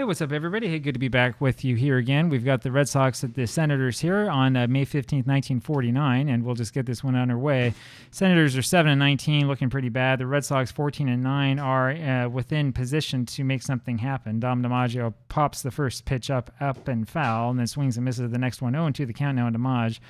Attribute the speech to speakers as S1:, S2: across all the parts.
S1: Hey, what's up, everybody? Hey, good to be back with you here again. We've got the Red Sox at the Senators here on May 15th, 1949, and we'll just get this one underway. Senators are 7-19, looking pretty bad. The Red Sox, 14-9, are within position to make something happen. Dom DiMaggio pops the first pitch up and foul, and then swings and misses the next one. 0-2 the count now on DiMaggio.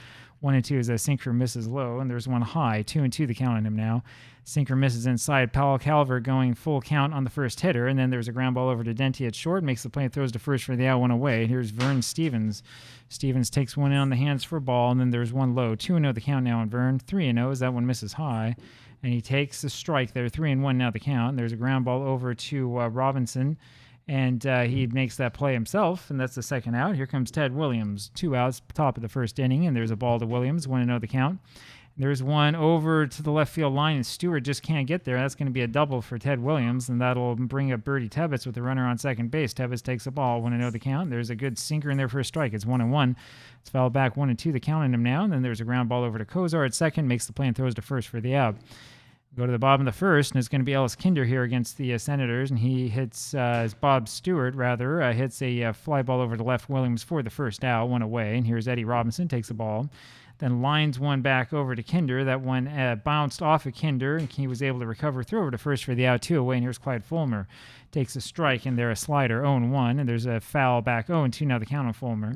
S1: 1-2 is a sinker misses low, and there's one high. 2-2 the count on him now. Sinker misses inside. Powell Calvert going full count on the first hitter, and then there's a ground ball over to Denti at short, makes the play and throws to first for the out, one away. Here's Vern Stevens. Stevens takes one in on the hands for a ball, and then there's one low. 2-0 the count now on Vern. 3-0 as that one misses high, and he takes the strike there. 3-1 now the count. There's a ground ball over to Robinson, and he makes that play himself, and that's the second out. Here comes Ted Williams. 2 outs, top of the first inning, and there's a ball to Williams. 1-0 the count. There's one over to the left field line, and Stewart just can't get there. That's going to be a double for Ted Williams, and that'll bring up Bertie Tebbetts with the runner on second base. Tebbetts takes a ball. 1-0 the count. There's a good sinker in there for a strike. It's 1-1. It's fouled back. 1-2 the count on him now, and then there's a ground ball over to Kozar at second, makes the play and throws to first for the out. Go to the bottom of the first, and it's going to be Ellis Kinder here against the Senators, and he hits, Bob Stewart, hits a fly ball over to left Williams for the first out, one away, and here's Eddie Robinson, takes the ball, then lines one back over to Kinder. That one bounced off of Kinder, and he was able to recover, throw over to first for the out, 2 away, and here's Clyde Fulmer. Takes a strike, and there a slider, 0-1, and there's a foul back, 0-2 now the count on Fulmer.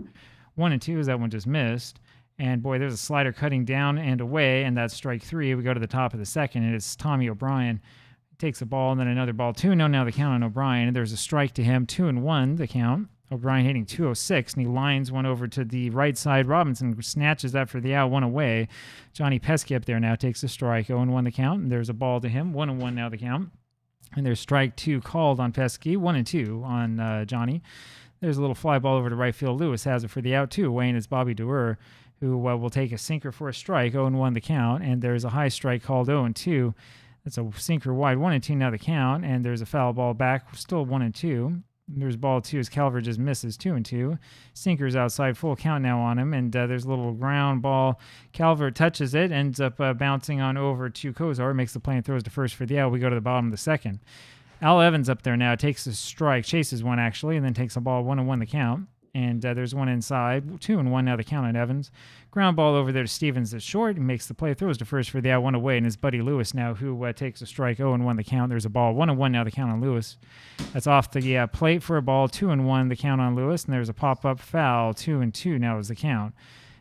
S1: 1-2 as that one just missed. And, boy, there's a slider cutting down and away, and that's strike 3. We go to the top of the second, and it's Tommy O'Brien. Takes a ball, and then another ball. 2-0 now the count on O'Brien, and there's a strike to him. 2-1 the count. O'Brien hitting 206, and he lines one over to the right side. Robinson snatches that for the out, 1 away. Johnny Pesky up there now takes a strike. 0-1 the count, and there's a ball to him. 1-1 now the count. And there's strike 2 called on Pesky. 1-2 on Johnny. There's a little fly ball over to right field. Lewis has it for the out, 2 away, and it's Bobby Dewar, who will take a sinker for a strike, 0-1 the count, and there's a high strike called 0-2. That's a sinker wide, 1-2 now the count, and there's a foul ball back, still 1-2. There's ball 2 as Calvert just misses, 2-2. Sinker's outside, full count now on him, and there's a little ground ball. Calvert touches it, ends up bouncing on over to Kozar, makes the play and throws to first for the out. We go to the bottom of the second. Al Evans up there now takes a strike, chases one actually, and then takes a ball, 1-1 the count. And there's one inside, 2-1 now the count on Evans. Ground ball over there to Stevens at short. He makes the play, throws to first for the out, 1 away. And it's Buddy Lewis now who takes a strike, 0-1 the count. There's a ball, 1-1 now the count on Lewis. That's off the plate for a ball, 2-1 the count on Lewis. And there's a pop-up foul, 2-2 now is the count.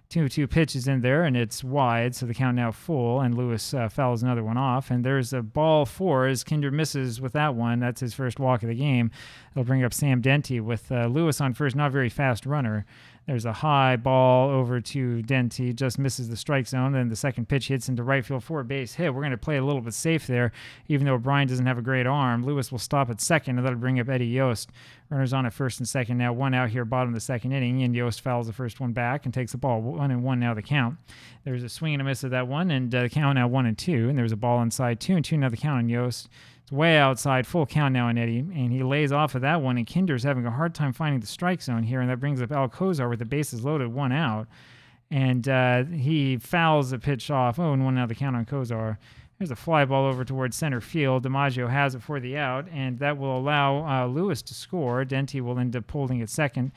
S1: 2-2 pitches in there, and it's wide, so the count now full, and Lewis fouls another one off. And there's a ball 4 as Kinder misses with that one. That's his first walk of the game. It'll bring up Sam Denti with Lewis on first, not very fast runner. There's a high ball over to Denti, just misses the strike zone. Then the second pitch hits into right field for a base hit. We're going to play a little bit safe there, even though O'Brien doesn't have a great arm. Lewis will stop at second, and that'll bring up Eddie Yost. Runners on at first and second now. 1 out here, bottom of the second inning, and Yost fouls the first one back and takes the ball. 1-1 now the count. There's a swing and a miss of that one, and the count now 1-2, and there's a ball inside. 2-2 now the count on Yost. It's way outside, full count now on Eddie, and he lays off of that one, and Kinder's having a hard time finding the strike zone here, and that brings up Al Kozar with the bases loaded, 1 out, and he fouls the pitch off. 0-1 now the count on Kozar. There's a fly ball over towards center field. DiMaggio has it for the out, and that will allow Lewis to score. Denti will end up holding at second.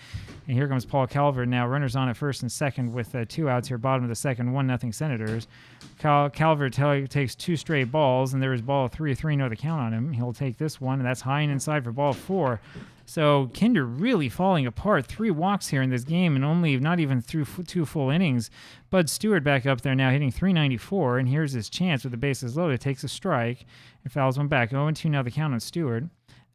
S1: And here comes Paul Calvert now. Runners on at first and second with 2 outs here, bottom of the second, 1-0 Senators. Calvert takes 2 straight balls, and there is ball 3-3, no the count on him. He'll take this one, and that's high and inside for ball 4. So Kinder really falling apart. 3 walks here in this game, and only not even through 2 full innings. Bud Stewart back up there now hitting .394, and here's his chance with the bases loaded. Takes a strike and fouls one back. 0-2 now the count on Stewart.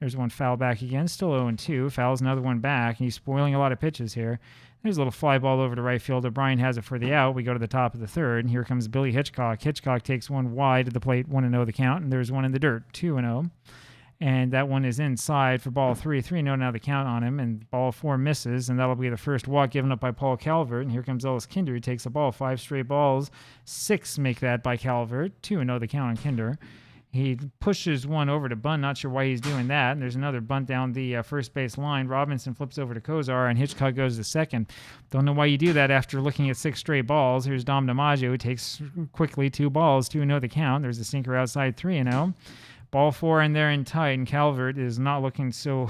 S1: There's one foul back again, still 0-2. Fouls another one back, and he's spoiling a lot of pitches here. There's a little fly ball over to right field. O'Brien has it for the out. We go to the top of the third, and here comes Billy Hitchcock. Hitchcock takes one wide to the plate, 1-0 the count, and there's one in the dirt, 2-0. And that one is inside for ball 3-3. Now the count on him, and ball 4 misses, and that'll be the first walk given up by Paul Calvert. And here comes Ellis Kinder. He takes the ball, 5 straight balls, 6 make that by Calvert, 2-0 the count on Kinder. He pushes one over to bunt. Not sure why he's doing that. And there's another bunt down the first base line. Robinson flips over to Kozar, and Hitchcock goes to second. Don't know why you do that after looking at 6 straight balls. Here's Dom DiMaggio, who takes quickly 2 balls, 2-0 the count. There's a sinker outside, 3-0. Ball 4 in there in tight, and Calvert is not looking so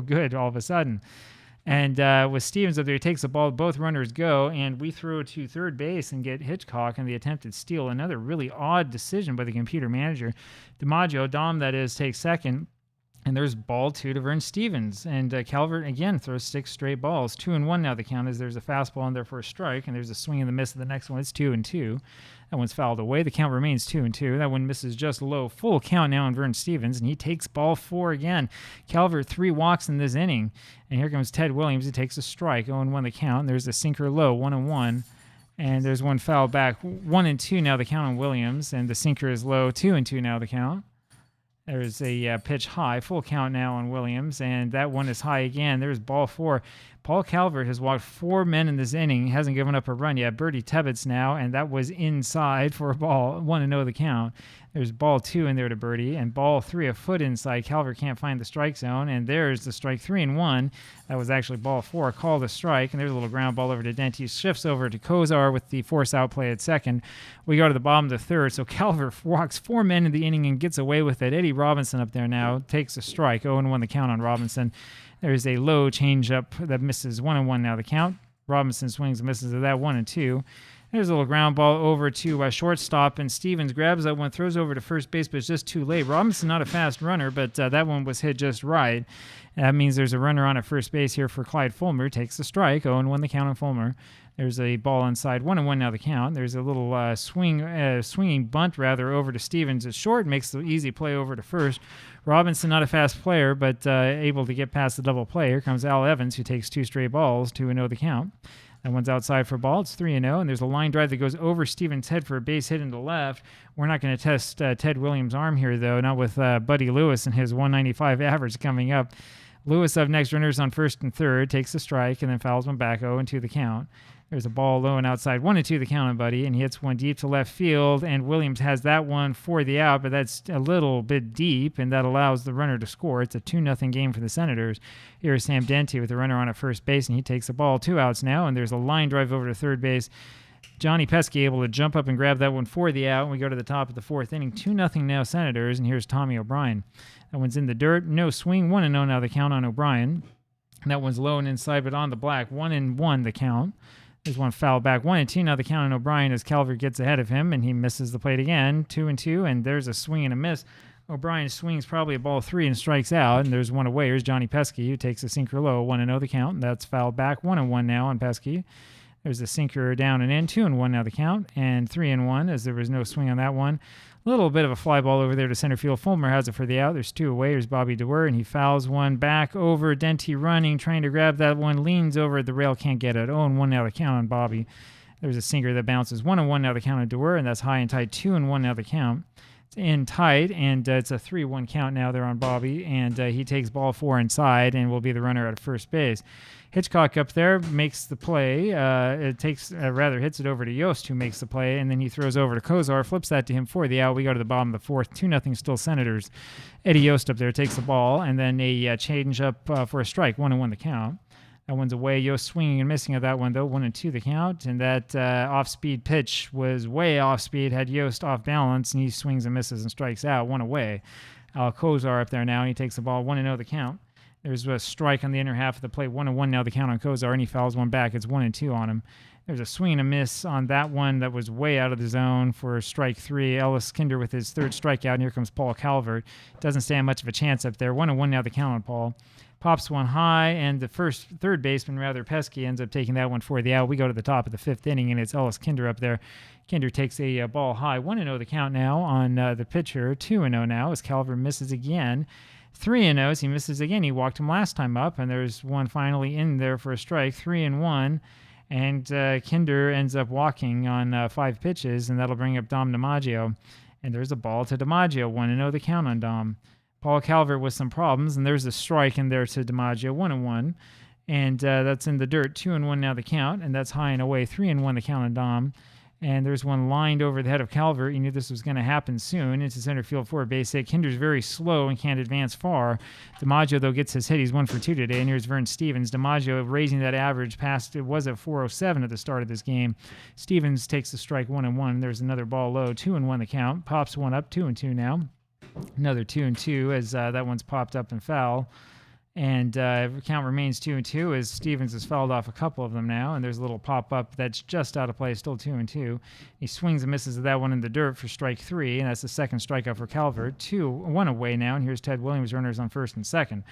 S1: good all of a sudden. And with Stevens up there, he takes the ball, both runners go, and we throw to third base and get Hitchcock in the attempted steal. Another really odd decision by the computer manager. Dom, that is, takes second. And there's ball 2 to Vern Stevens. And Calvert, again, throws 6 straight balls. 2-1 now the count is. There's a fastball in there for a strike, and there's a swing and the miss of the next one. It's 2-2. That one's fouled away. The count remains 2-2. That one misses just low. Full count now on Vern Stevens, and he takes ball 4 again. Calvert 3 walks in this inning. And here comes Ted Williams. He takes a strike. 0-1 the count. And there's a sinker low, 1-1. And there's one foul back. 1-2 now the count on Williams, and the sinker is low. 2-2 now the count. There's a pitch high, full count now on Williams, and that one is high again. There's ball 4. Paul Calvert has walked 4 men in this inning. He hasn't given up a run yet. Bertie Tebbets now, and that was inside for a ball. 1-0 the count. There's ball 2 in there to Bertie, and ball 3 a foot inside. Calvert can't find the strike zone, and there's the strike. 3-1. That was actually ball 4. Called a strike, and there's a little ground ball over to Dent. He shifts over to Kozar with the force out play at second. We go to the bottom of the third, so Calvert walks 4 men in the inning and gets away with it. Eddie Robinson up there now takes a strike. 0-1 the count on Robinson. There's a low changeup that misses. 1-1 now the count. Robinson swings and misses at that. 1-2. There's a little ground ball over to shortstop, and Stevens grabs that one, throws over to first base, but it's just too late. Robinson not a fast runner, but that one was hit just right. That means there's a runner on at first base here for Clyde Fulmer. Takes the strike. 0-1 the count on Fulmer. There's a ball inside. 1-1 now the count. There's a little swinging bunt rather over to Stevens at short. Makes the easy play over to first. Robinson not a fast player, but able to get past the double play. Here comes Al Evans, who takes 2 straight balls. 2-0 the count. That one's outside for ball. It's 3-0, and there's a line drive that goes over Stevens' head for a base hit into left. We're not going to test Ted Williams' arm here, though, not with Buddy Lewis and his 195 average coming up. Lewis up next, runners on first and third, takes the strike, and then fouls one back. 0-2 the count. There's a ball low and outside. 1-2 the count on Buddy, and he hits one deep to left field, and Williams has that one for the out, but that's a little bit deep, and that allows the runner to score. It's a 2-0 game for the Senators. Here's Sam Dente with the runner on at first base, and he takes the ball. 2 outs now, and there's a line drive over to third base. Johnny Pesky able to jump up and grab that one for the out, and we go to the top of the 4th inning. 2-0 now Senators, and here's Tommy O'Brien. That one's in the dirt. No swing. 1-0 now the count on O'Brien. And that one's low and inside, but on the black. 1-1 the count. There's one foul back. 1-2 now the count on O'Brien as Calvert gets ahead of him, and he misses the plate again. 2-2, and there's a swing and a miss. O'Brien swings probably a ball 3 and strikes out, and there's one away. Here's Johnny Pesky, who takes a sinker low. 1-0 the count. That's fouled back. 1-1 now on Pesky. There's a sinker down and in. 2-1 now the count, and 3-1 as there was no swing on that one. A little bit of a fly ball over there to center field. Fulmer has it for the out. There's 2 away. There's Bobby DeWer, and he fouls one back over. Dente running, trying to grab that one. Leans over. The rail can't get it. 0-1 now the count on Bobby. There's a sinker that bounces. 1-1 now the count on DeWer, and that's high and tight. 2-1 now the count. It's in tight, and it's a 3-1 count now there on Bobby, and he takes ball 4 inside and will be the runner at first base. Hitchcock up there makes the play. Hits it over to Yost, who makes the play, and then he throws over to Kozar, flips that to him for the out. We go to the bottom of the 4th. 2-0 still Senators. Eddie Yost up there takes the ball, and then a change up for a strike. 1-1 the count. That one's away. Yost swinging and missing at that one, though. 1-2 the count, and that off-speed pitch was way off-speed, had Yost off balance, and he swings and misses and strikes out. 1 away. Kozar up there now, and he takes the ball. 1-0 the count. There's a strike on the inner half of the plate. 1-1 now the count on Kozar, and he fouls one back. It's 1-2 on him. There's a swing and a miss on that one that was way out of the zone for strike 3. Ellis Kinder with his 3rd strikeout, and here comes Paul Calvert. Doesn't stand much of a chance up there. 1-1 now the count on Paul. Pops one high, and the third baseman, rather Pesky, ends up taking that one for the out. We go to the top of the 5th inning, and it's Ellis Kinder up there. Kinder takes a ball high. 1-0 the count now on the pitcher. 2-0 now as Calvert misses again. 3-0 as he misses again. He walked him last time up, and there's one finally in there for a strike. 3-1, and Kinder ends up walking on 5 pitches, and that'll bring up Dom DiMaggio. And there's a ball to DiMaggio. 1-0 the count on Dom. Paul Calvert with some problems, and there's a strike in there to DiMaggio. 1-1, and that's in the dirt. 2-1 now the count, and that's high and away. 3-1 the count on Dom. And there's one lined over the head of Calvert. You knew this was going to happen soon. Into center field for a base hit. Kinder's very slow and can't advance far. DiMaggio, though, gets his hit. He's 1 for 2 today. And here's Vern Stevens. DiMaggio raising that average past, it was at 407 at the start of this game. Stevens takes the strike 1-1. There's another ball low. 2-1 the count. Pops one up. 2-2 now. Another 2-2 as that one's popped up and foul. And count remains 2-2 as Stevens has fouled off a couple of them now. And there's a little pop-up that's just out of play, still 2-2. He swings and misses that one in the dirt for strike 3, and that's the second strikeout for Calvert. 2-1 away now, and here's Ted Williams, runners on first and second.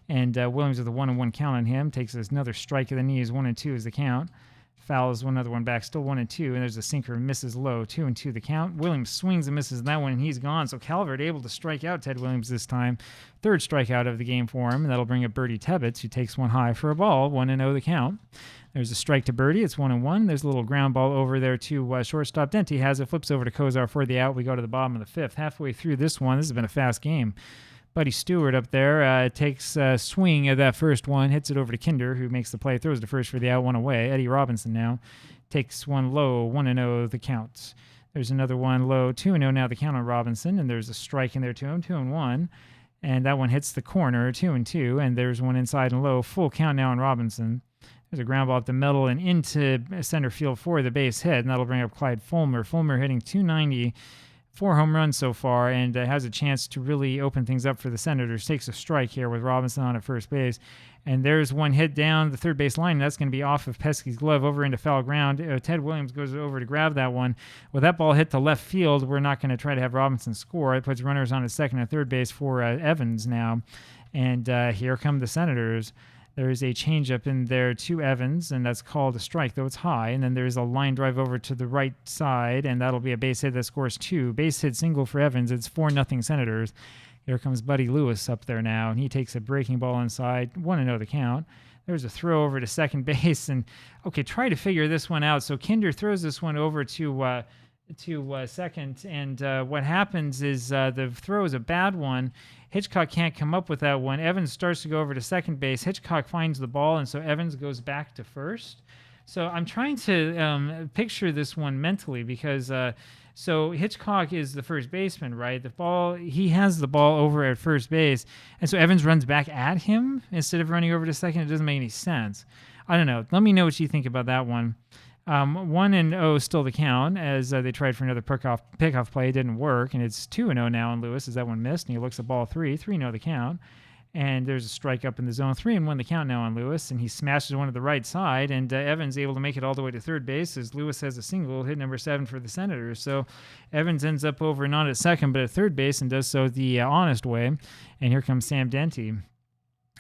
S1: And Williams with a 1-1 count on him, takes another strike of the knees, 1-2 is the count. Fouls another one back, still 1-2, and there's a sinker, misses low, 2-2 the count. Williams swings and misses that one, and he's gone. So Calvert able to strike out Ted Williams this time. Third strikeout of the game for him, and that'll bring up Birdie Tebbetts, who takes one high for a ball, 1-0 the count. There's a strike to Birdie, it's 1-1. There's a little ground ball over there to shortstop. Dente has it, flips over to Kozar for the out. We go to the bottom of the fifth. Halfway through this one, this has been a fast game. Buddy Stewart up there takes a swing at that first one, hits it over to Kinder, who makes the play, throws to first for the out, one away. Eddie Robinson now takes one low, 1-0 the count. There's another one low, 2-0 now the count on Robinson, and there's a strike in there to him, 2-1. And that one hits the corner, 2-2, and there's one inside and low, full count now on Robinson. There's a ground ball up the middle and into center field for the base hit, and that'll bring up Clyde Fulmer. Fulmer hitting 290. 4 home runs so far, and has a chance to really open things up for the Senators. Takes a strike here with Robinson on at first base. And there's one hit down the third base line, and that's going to be off of Pesky's glove over into foul ground. Ted Williams goes over to grab that one. With that ball hit to left field, we're not going to try to have Robinson score. It puts runners on at second and third base for Evans now. And here come the Senators. There is a changeup in there to Evans, and that's called a strike, though it's high. And then there's a line drive over to the right side, and that'll be a base hit that scores 2. Base hit single for Evans. It's 4-0 Senators. Here comes Buddy Lewis up there now, and he takes a breaking ball inside. 1-0 the count. There's a throw over to second base, and okay, try to figure this one out. So Kinder throws this one over to second, and what happens is the throw is a bad one. Hitchcock can't come up with that one. Evans starts to go over to second base. Hitchcock finds the ball, and so Evans goes back to first. So I'm trying to picture this one mentally because so Hitchcock is the first baseman, right? He has the ball over at first base, and so Evans runs back at him instead of running over to second. It doesn't make any sense. I don't know. Let me know what you think about that one. 1-0 still the count as they tried for another pickoff play. It didn't work, and it's 2-0 now on Lewis as that one missed, and he looks at ball 3-0 the count. And there's a strike up in the zone, 3-1 the count now on Lewis, and he smashes one to the right side, and Evans able to make it all the way to third base as Lewis has a single, hit number 7 for the Senators. So Evans ends up over not at second, but at third base, and does so the honest way. And here comes Sam Dente.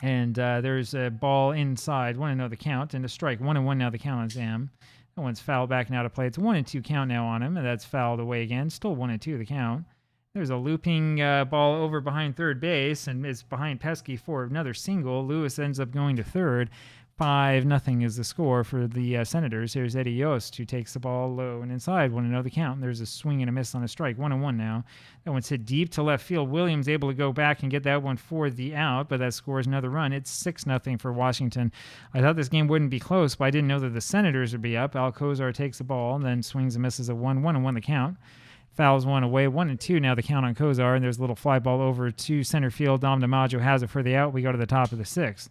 S1: And there's a ball inside, 1-0 the count, and a strike, 1-1 now the count on Sam. That one's fouled back now to play. It's 1-2 count now on him, and that's fouled away again. Still 1-2 the count. There's a looping ball over behind third base, and it's behind Pesky for another single. Lewis ends up going to third. 5-0 is the score for the Senators. Here's Eddie Yost, who takes the ball low and inside. 1-0 the count. There's a swing and a miss on a strike. 1-1 now. That one's hit deep to left field. Williams able to go back and get that one for the out, but that scores another run. It's 6-0 for Washington. I thought this game wouldn't be close, but I didn't know that the Senators would be up. Alcozar takes the ball and then swings and misses a 1-1 the count. Fouls one away, 1-2 now the count on Kozar, and there's a little fly ball over to center field. Dom DiMaggio has it for the out. We go to the top of the sixth.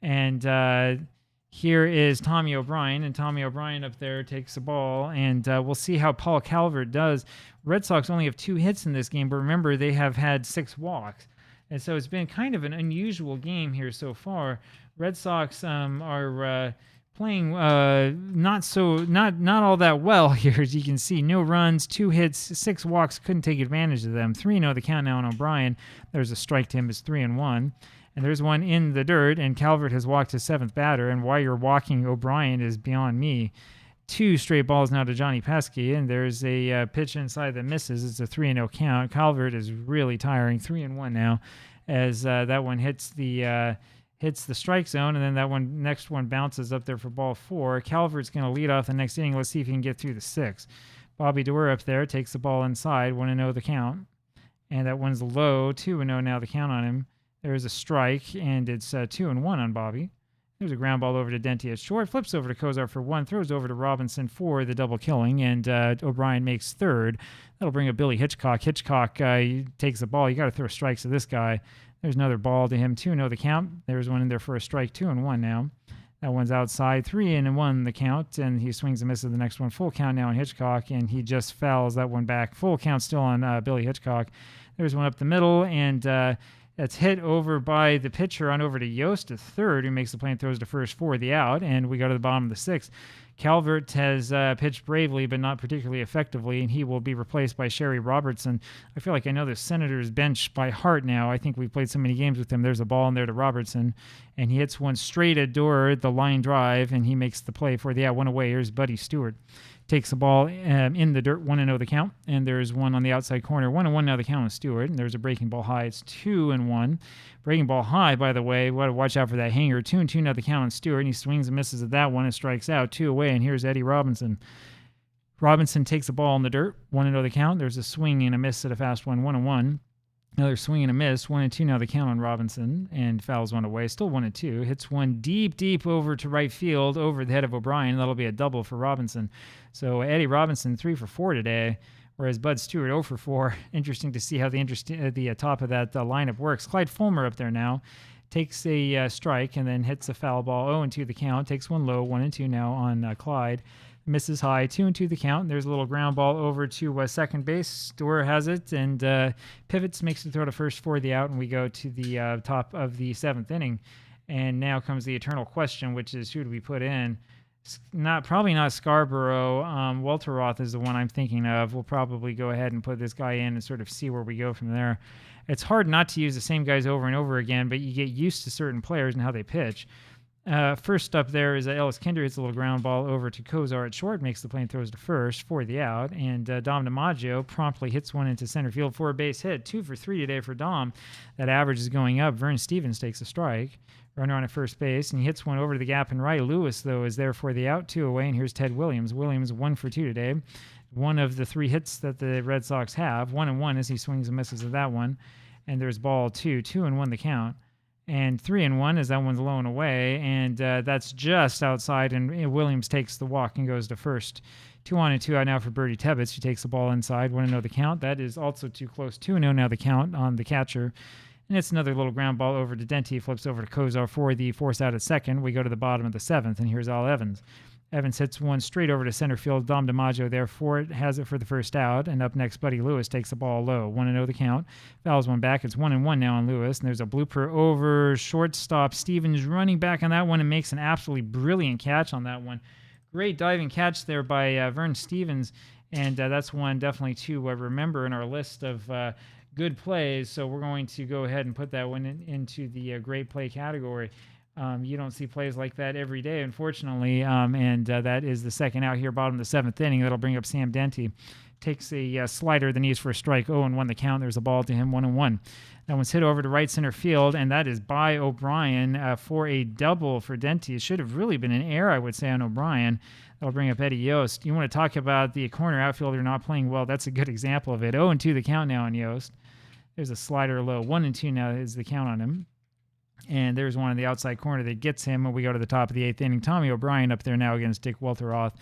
S1: And here is Tommy O'Brien, and Tommy O'Brien up there takes the ball, and we'll see how Paul Calvert does. Red Sox only have 2 hits in this game, but remember, they have had 6 walks. And so it's been kind of an unusual game here so far. Red Sox are playing not all that well here, as you can see. No runs, 2 hits, 6 walks, couldn't take advantage of them. 3-0 the count now on O'Brien. There's a strike to him, it's 3-1. And there's one in the dirt, and Calvert has walked his 7th batter, and why you're walking O'Brien is beyond me. 2 straight balls now to Johnny Pesky, and there's a pitch inside that misses. It's a 3-0 count. Calvert is really tiring, 3-1 now, as that one hits the strike zone, and then next one bounces up there for ball 4. Calvert's going to lead off the next inning. Let's see if he can get through the 6th. Bobby Doerr up there takes the ball inside, 1-0 the count, and that one's low, 2-0 now the count on him. There's a strike, and it's 2-1 on Bobby. There's a ground ball over to Dente at short, flips over to Kozar for 1, throws over to Robinson for the double killing, and O'Brien makes 3rd. That'll bring up Billy Hitchcock. Hitchcock takes the ball. You got to throw strikes to this guy. There's another ball to him, 2-0 the count. There's one in there for a strike, 2-1 now. That one's outside, 3-1 the count, and he swings and misses the next one. Full count now on Hitchcock, and he just fouls that one back. Full count still on Billy Hitchcock. There's one up the middle, and that's hit over by the pitcher on over to Yost to third, who makes the play and throws to first for the out. And we go to the bottom of the sixth. Calvert has pitched bravely, but not particularly effectively, and he will be replaced by Sherry Robertson. I feel like I know the Senators bench by heart now. I think we've played so many games with him. There's a ball in there to Robertson, and he hits one straight at Doerr, the line drive, and he makes the play for the out. One away. Here's Buddy Stewart. Takes the ball in the dirt, 1-0 the count, and there's one on the outside corner. 1-1 now the count on Stewart, and there's a breaking ball high. It's 2-1. Breaking ball high, by the way, we got to watch out for that hanger. 2-2 now the count on Stewart, and he swings and misses at that one and strikes out. 2 away, and here's Eddie Robinson. Robinson takes the ball in the dirt, 1-0 the count. There's a swing and a miss at a fast one, 1-1. Another swing and a miss, 1-2 now the count on Robinson, and fouls one away, still 1-2. Hits one deep over to right field, over the head of O'Brien. That'll be a double for Robinson. So Eddie Robinson 3 for 4 today, whereas Bud Stewart 0 for 4. Interesting to see how the top of that lineup works. Clyde Fulmer up there now takes a strike and then hits a foul ball, 0-2 the count. Takes one low, 1-2 now on Clyde. Misses high, 2-2 the count. There's a little ground ball over to second base. Doerr has it and pivots, makes the throw to first for the out, and we go to the top of the seventh inning. And now comes the eternal question, which is who do we put in? Probably not Scarborough. Walter Roth is the one I'm thinking of. We'll probably go ahead and put this guy in and sort of see where we go from there. It's hard not to use the same guys over and over again, but you get used to certain players and how they pitch. First up there is Ellis Kinder. Hits a little ground ball over to Kozar at short, makes the play and throws to first for the out. And Dom DiMaggio promptly hits one into center field for a base hit. 2 for 3 today for Dom. That average is going up. Vern Stevens takes a strike. Runner on at first base, and he hits one over to the gap and right. Lewis, though, is there for the out. 2 away, and here's Ted Williams. Williams 1 for 2 today. One of the 3 hits that the Red Sox have. 1-1 as he swings and misses at that one. And there's ball 2. 2-1 the count. And 3-1 as that one's low and away, and that's just outside, and Williams takes the walk and goes to first. 2-2 out now for Bertie Tebbets. He takes the ball inside. 1-0 the count. That is also too close. 2-0 now the count on the catcher. And it's another little ground ball over to Dente. Flips over to Kozar for the force out at second. We go to the bottom of the seventh, and here's Al Evans. Evans hits one straight over to center field. Dom DiMaggio there for it, has it for the first out. And up next, Buddy Lewis takes the ball low. 1-0 the count. Fouls one back. It's 1-1 now on Lewis. And there's a blooper over shortstop. Stevens running back on that one and makes an absolutely brilliant catch on that one. Great diving catch there by Vern Stevens. And that's one definitely to remember in our list of good plays. So we're going to go ahead and put that one into the great play category. You don't see plays like that every day, unfortunately, and that is the second out here, bottom of the seventh inning. That'll bring up Sam Dente. Takes a slider, the knees for a strike, 0-1 the count. There's a ball to him, 1-1. That one's hit over to right center field, and that is by O'Brien for a double for Dente. It should have really been an error, I would say, on O'Brien. That'll bring up Eddie Yost. You want to talk about the corner outfielder not playing well? That's a good example of it. 0-2 the count now on Yost. There's a slider low. 1-2 now is the count on him. And there's one in the outside corner that gets him, and we go to the top of the eighth inning. Tommy O'Brien up there now against Dick Welteroth.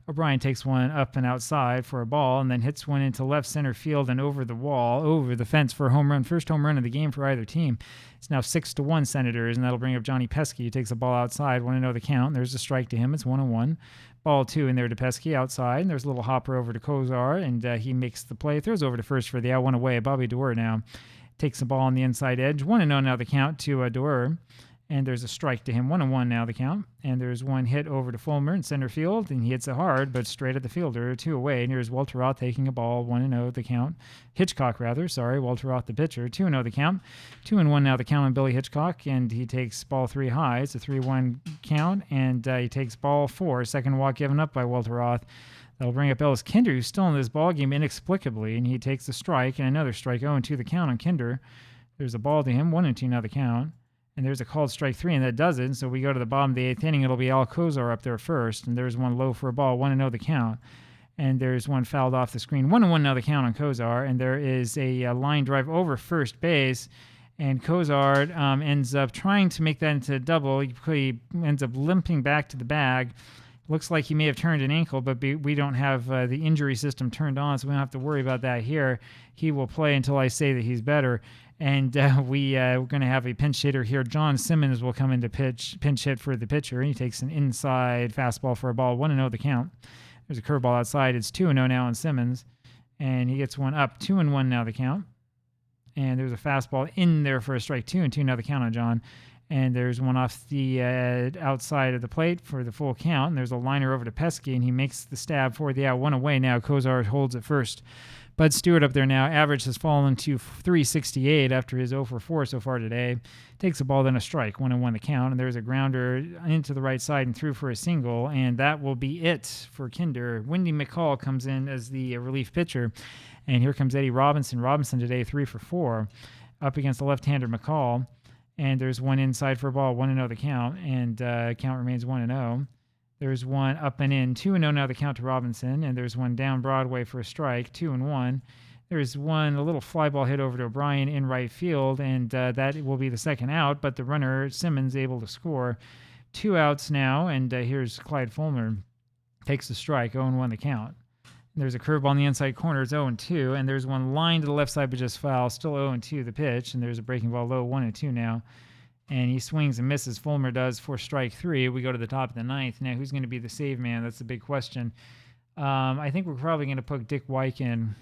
S1: O'Brien takes one up and outside for a ball and then hits one into left center field and over the wall, over the fence for a home run. First home run of the game for either team. It's now 6-1 Senators, and that'll bring up Johnny Pesky, who takes the ball outside. 1-0 the count. There's a strike to him. It's 1-1. Ball 2 in there to Pesky outside, and there's a little hopper over to Kozar, and he makes the play. Throws over to first for the out. 1 away. Bobby Doerr now takes the ball on the inside edge. 1-0 now the count to Doerr. And there's a strike to him. 1-1 now the count. And there's one hit over to Fulmer in center field, and he hits it hard, but straight at the fielder. 2 away. And here's Walter Roth taking a ball. 1-0 the count. Hitchcock, rather. Sorry, Walter Roth the pitcher. 2-0 the count. 2-1 now the count on Billy Hitchcock, and he takes ball 3 high. It's a 3-1 count, and he takes ball 4. Second walk given up by Walter Roth. That'll bring up Ellis Kinder, who's still in this ball game inexplicably, and he takes the strike, and another strike. 0-2 the count on Kinder. There's a ball to him. 1-2 now the count. And there's a called strike 3, and that does it. And so we go to the bottom of the eighth inning. It'll be Al Kozar up there first, and there's one low for a ball. 1-0 the count. And there's one fouled off the screen. 1-1 now the count on Kozar, and there is a line drive over first base. And Kozar ends up trying to make that into a double. He ends up limping back to the bag. Looks like he may have turned an ankle, but we don't have the injury system turned on, so we don't have to worry about that here. He will play until I say that he's better. And we're going to have a pinch hitter here. John Simmons will come in to pinch hit for the pitcher. He takes an inside fastball for a ball. 1-0 the count. There's a curveball outside. It's 2-0 now on Simmons. And he gets one up. 2-1 now the count. and there's a fastball in there for a strike 2-2. Now the count on John. And there's one off the outside of the plate for the full count. And there's a liner over to Pesky, and he makes the stab for the out. One away now. Kozar holds at first. Bud Stewart up there now. Average has fallen to 368 after his 0 for 4 so far today. Takes the ball, then a strike. 1-1 the count. And there's a grounder into the right side and through for a single. And that will be it for Kinder. Wendy McCall comes in as the relief pitcher. And here comes Eddie Robinson. Robinson today 3 for 4 up against the left-hander McCall. And there's one inside for a ball, 1-0 the count, and count remains 1-0. There's one up and in, 2-0 now the count to Robinson, and there's one down Broadway for a strike, 2-1. There's one, a little fly ball hit over to O'Brien in right field, and that will be the second out, but the runner, Simmons, able to score. 2 outs now, and here's Clyde Fulmer, takes the strike, 0-1 the count. There's a curveball on the inside corner. It's 0-2, and there's one line to the left side but just foul. Still 0-2 the pitch, and there's a breaking ball low, 1-2 now. And he swings and misses. Fulmer does for strike 3. We go to the top of the ninth. Now, who's going to be the save man? That's the big question. I think we're probably going to put Dick Wyke in.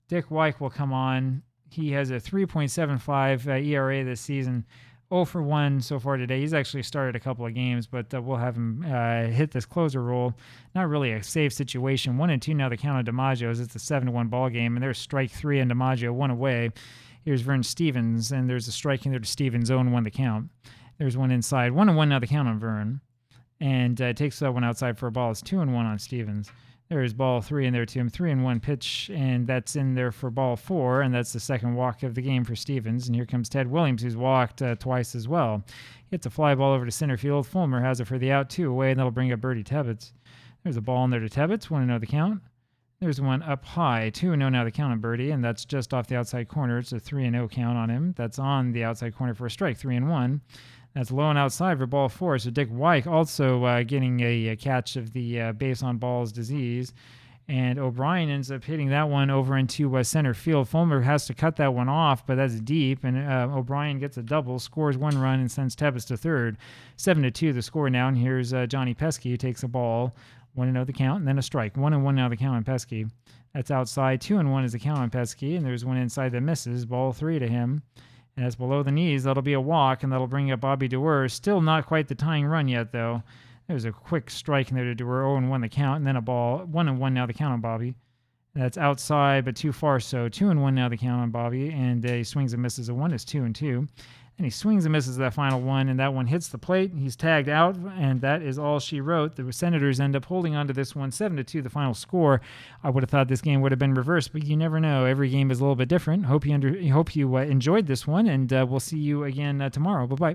S1: Dick Wyke will come on. He has a 3.75 ERA this season. 0 for 1 so far today. He's actually started a couple of games, but we'll have him hit this closer role. Not really a safe situation. 1-2 now the count on DiMaggio's. It's a 7-1 ball game, and there's strike 3 on DiMaggio, 1 away. Here's Vern Stevens, and there's a strike in there to Stevens, 0-1 the count. There's one inside. 1-1 now the count on Vern, and takes that one outside for a ball. It's 2-1 on Stevens. There's ball 3 in there to him, 3-1 pitch, and that's in there for ball 4, and that's the second walk of the game for Stevens. And here comes Ted Williams, who's walked twice as well. Hits a fly ball over to center field. Fulmer has it for the out, 2 away, and that'll bring up Bertie Tebbets. There's a ball in there to Tebbets, 1-0 the count. There's one up high, 2-0 now the count on Bertie, and that's just off the outside corner. It's a 3-0 count on him. That's on the outside corner for a strike, 3-1. That's low and outside for ball 4. So Dick Wyke also getting a catch of the base on balls disease. And O'Brien ends up hitting that one over into center field. Fulmer has to cut that one off, but that's deep. And O'Brien gets a double, scores 1 run, and sends Tebbets to third. 7-2 the score now. And here's Johnny Pesky, who takes a ball. 1-0 the count, and then a strike. 1-1 now the count on Pesky. That's outside. 2-1 is the count on Pesky, and there's one inside that misses. Ball 3 to him. And that's below the knees. That'll be a walk, and that'll bring up Bobby Dewar. Still not quite the tying run yet, though. There's a quick strike in there to Dewar. 0-1 the count, and then a ball. 1-1 now the count on Bobby. That's outside, but too far, so 2-1 now the count on Bobby, and he swings and misses. A 1 is 2-2. And he swings and misses that final one, and that one hits the plate. He's tagged out, and that is all she wrote. The Senators end up holding on to this one, 7-2, the final score. I would have thought this game would have been reversed, but you never know. Every game is a little bit different. Hope you enjoyed this one, and we'll see you again tomorrow. Bye-bye.